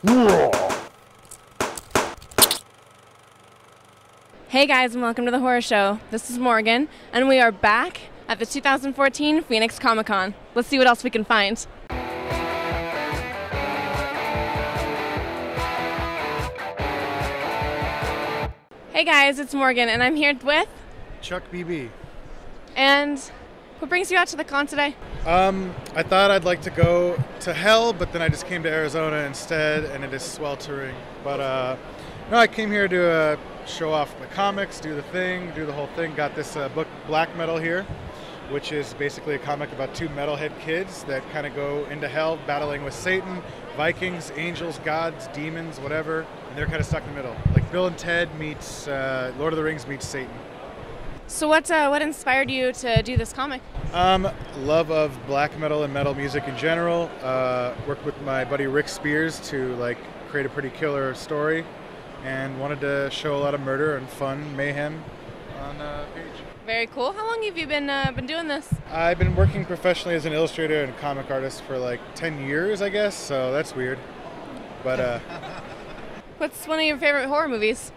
Hey guys, and welcome to the horror show. This is Morgue-N, and we are back at the 2014 Phoenix Comicon. Let's see what else we can find. Hey guys, it's Morgue-N, and I'm here with Chuck BB. And what brings you out to the con today? I thought I'd like to go to hell, but then I just came to Arizona instead, and it is sweltering. But no, I came here to show off the comics, do the whole thing. Got this book, Black Metal, here, which is basically a comic about two metalhead kids that kind of go into hell, battling with Satan, Vikings, angels, gods, demons, whatever, and they're kind of stuck in the middle. Like Bill and Ted meets Lord of the Rings meets Satan. So what inspired you to do this comic? Love of black metal and metal music in general. Worked with my buddy Rick Spears to create a pretty killer story, and wanted to show a lot of murder and fun, mayhem on a page. Very cool. How long have you been doing this? I've been working professionally as an illustrator and comic artist for like 10 years, I guess, so that's weird. But What's one of your favorite horror movies?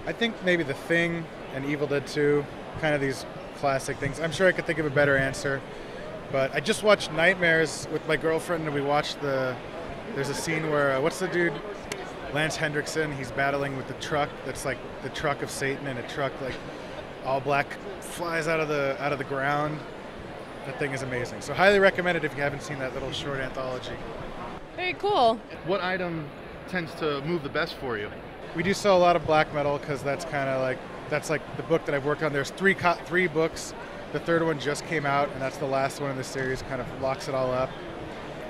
I think maybe The Thing and Evil Dead 2, kind of these classic things. I'm sure I could think of a better answer, but I just watched Nightmares with my girlfriend, and we watched there's a scene where, what's the dude? Lance Hendrickson, he's battling with the truck that's like the truck of Satan, and a truck like all black flies out of the ground. That thing is amazing. So highly recommend it if you haven't seen that little short anthology. Very cool. What item tends to move the best for you? We do sell a lot of black metal because that's kind of like the book that I've worked on. There's three books. The third one just came out, and that's the last one in the series. Kind of locks it all up.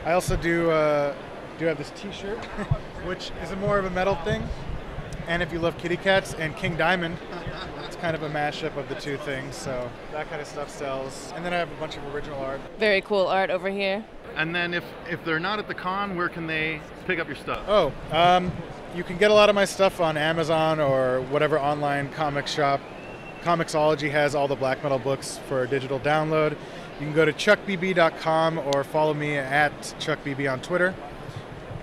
I also do have this T-shirt, which is more of a metal thing. And if you love kitty cats and King Diamond, it's kind of a mashup of the two things. So that kind of stuff sells. And then I have a bunch of original art. Very cool art over here. And then if they're not at the con, where can they pick up your stuff? Oh, you can get a lot of my stuff on Amazon or whatever online comic shop. Comixology has all the black metal books for digital download. You can go to chuckbb.com or follow me at chuckbb on Twitter.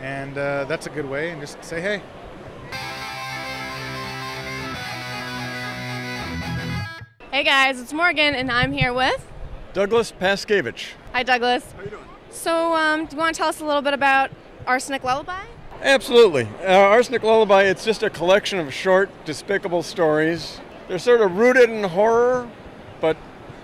And that's a good way, and just say hey. Hey guys, it's Morgue-N, and I'm here with Douglas Paskevich. Hi Douglas. How you doing? So do you want to tell us a little bit about Arsenic Lullaby? Absolutely. Arsenic Lullaby, it's just a collection of short, despicable stories. They're sort of rooted in horror, but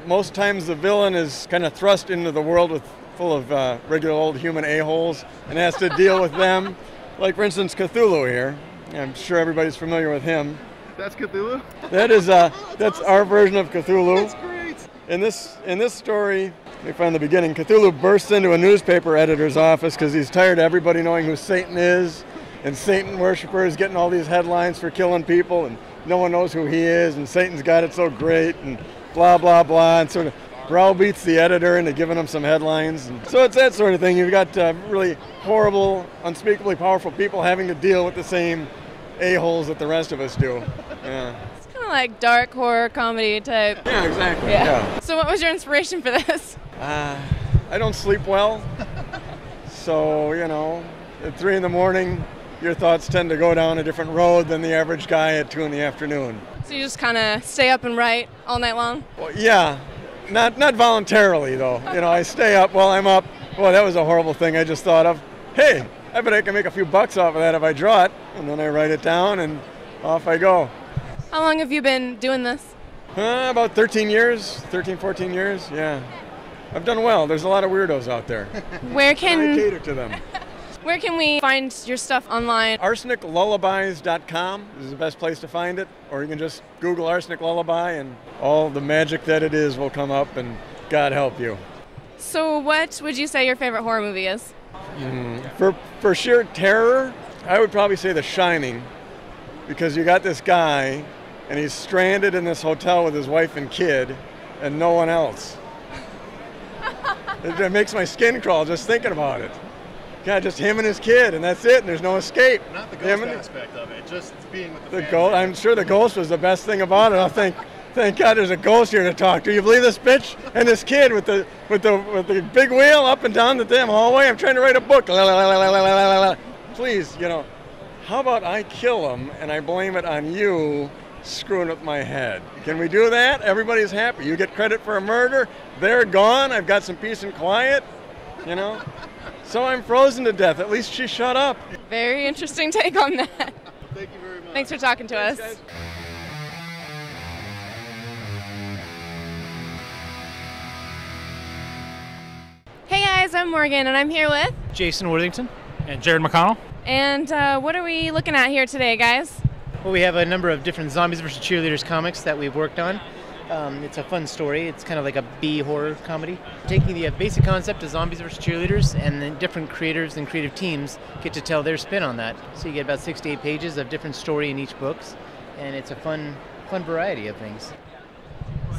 most times the villain is kind of thrust into the world full of regular old human a-holes and has to deal with them. Like, for instance, Cthulhu here. I'm sure everybody's familiar with him. That's Cthulhu? That's our version of Cthulhu. That's great. In this story, we find the beginning. Cthulhu bursts into a newspaper editor's office because he's tired of everybody knowing who Satan is, and Satan worshippers getting all these headlines for killing people, and no one knows who he is, and Satan's got it so great, and blah, blah, blah, and sort of browbeats the editor into giving him some headlines. And so it's that sort of thing. You've got really horrible, unspeakably powerful people having to deal with the same a-holes that the rest of us do. Yeah. It's kind of like dark horror comedy type. Yeah, exactly. Yeah. So what was your inspiration for this? I don't sleep well, so, at 3 in the morning, your thoughts tend to go down a different road than the average guy at 2 in the afternoon. So you just kind of stay up and write all night long? Well, yeah, not voluntarily, though. I stay up while I'm up. Well, that was a horrible thing I just thought of. Hey, I bet I can make a few bucks off of that if I draw it. And then I write it down, and off I go. How long have you been doing this? About 13 years, 14 years, yeah. I've done well. There's a lot of weirdos out there. Where can I cater to them. Where can we find your stuff online? ArsenicLullabies.com is the best place to find it. Or you can just Google Arsenic Lullaby, and all the magic that it is will come up, and God help you. So what would you say your favorite horror movie is? For sheer terror, I would probably say The Shining, because you got this guy, and he's stranded in this hotel with his wife and kid, and no one else. It makes my skin crawl just thinking about it. Yeah, just him and his kid, and that's it, and there's no escape. Not the ghost aspect of it, just being with the family. Ghost, I'm sure the ghost was the best thing about it. I think, thank God there's a ghost here to talk to. You believe this bitch and this kid with the big wheel up and down the damn hallway? I'm trying to write a book. please, how about I kill him and I blame it on you screwing with my head? Can we do that? Everybody's happy. You get credit for a murder. They're gone. I've got some peace and quiet, So I'm frozen to death. At least she shut up. Very interesting take on that. Thank you very much. Thanks for talking to us. Guys. Hey guys, I'm Morgan and I'm here with... Jason Worthington. And Jared McConnell. And what are we looking at here today, guys? Well, we have a number of different Zombies vs. Cheerleaders comics that we've worked on. It's a fun story. It's kind of like a B horror comedy. Taking the basic concept of Zombies vs. Cheerleaders, and then different creators and creative teams get to tell their spin on that. So you get about 6 to 8 pages of different story in each book, and it's a fun variety of things.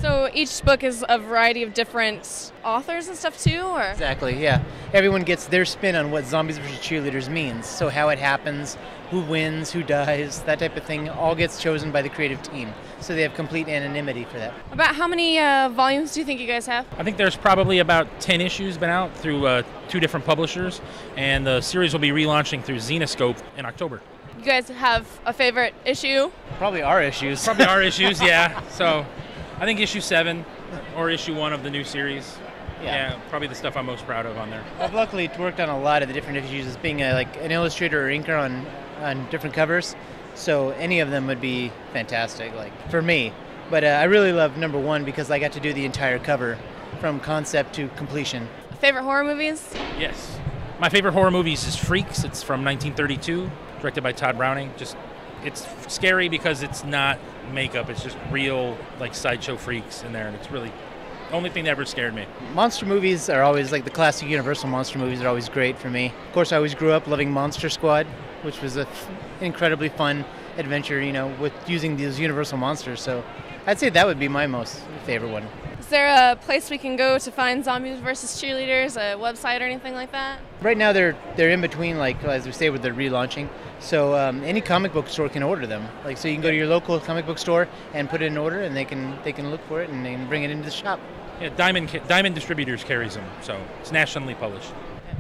So each book is a variety of different authors and stuff too, or? Exactly, yeah. Everyone gets their spin on what Zombies vs. Cheerleaders means. So how it happens, who wins, who dies, that type of thing, all gets chosen by the creative team. So they have complete anonymity for that. About how many volumes do you think you guys have? I think there's probably about 10 issues been out through 2 different publishers, and the series will be relaunching through Zenoscope in October. You guys have a favorite issue? Probably our issues. Probably our issues, yeah. So I think issue 7 or issue 1 of the new series. Yeah, probably the stuff I'm most proud of on there. I've luckily worked on a lot of the different issues as being like an illustrator or inker on different covers. So any of them would be fantastic, like for me. But I really love number 1 because I got to do the entire cover from concept to completion. Favorite horror movies? Yes. My favorite horror movies is Freaks. It's from 1932, directed by Todd Browning. It's scary because it's not makeup. It's just real, like, sideshow freaks in there, and it's really the only thing that ever scared me. Monster movies are always, like the classic Universal monster movies are always great for me. Of course, I always grew up loving Monster Squad, which was an incredibly fun adventure, with using these Universal monsters. So I'd say that would be my most favorite one. Is there a place we can go to find Zombies vs. Cheerleaders, a website or anything like that? Right now they're in between, like as we say, with the relaunching. So any comic book store can order them. Like, so you can go to your local comic book store and put it in order, and they can look for it and they can bring it into the shop. Yeah, Diamond Distributors carries them, so it's nationally published.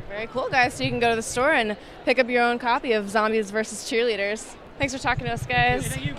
Very cool, guys. So you can go to the store and pick up your own copy of Zombies vs. Cheerleaders. Thanks for talking to us, guys. Thank you.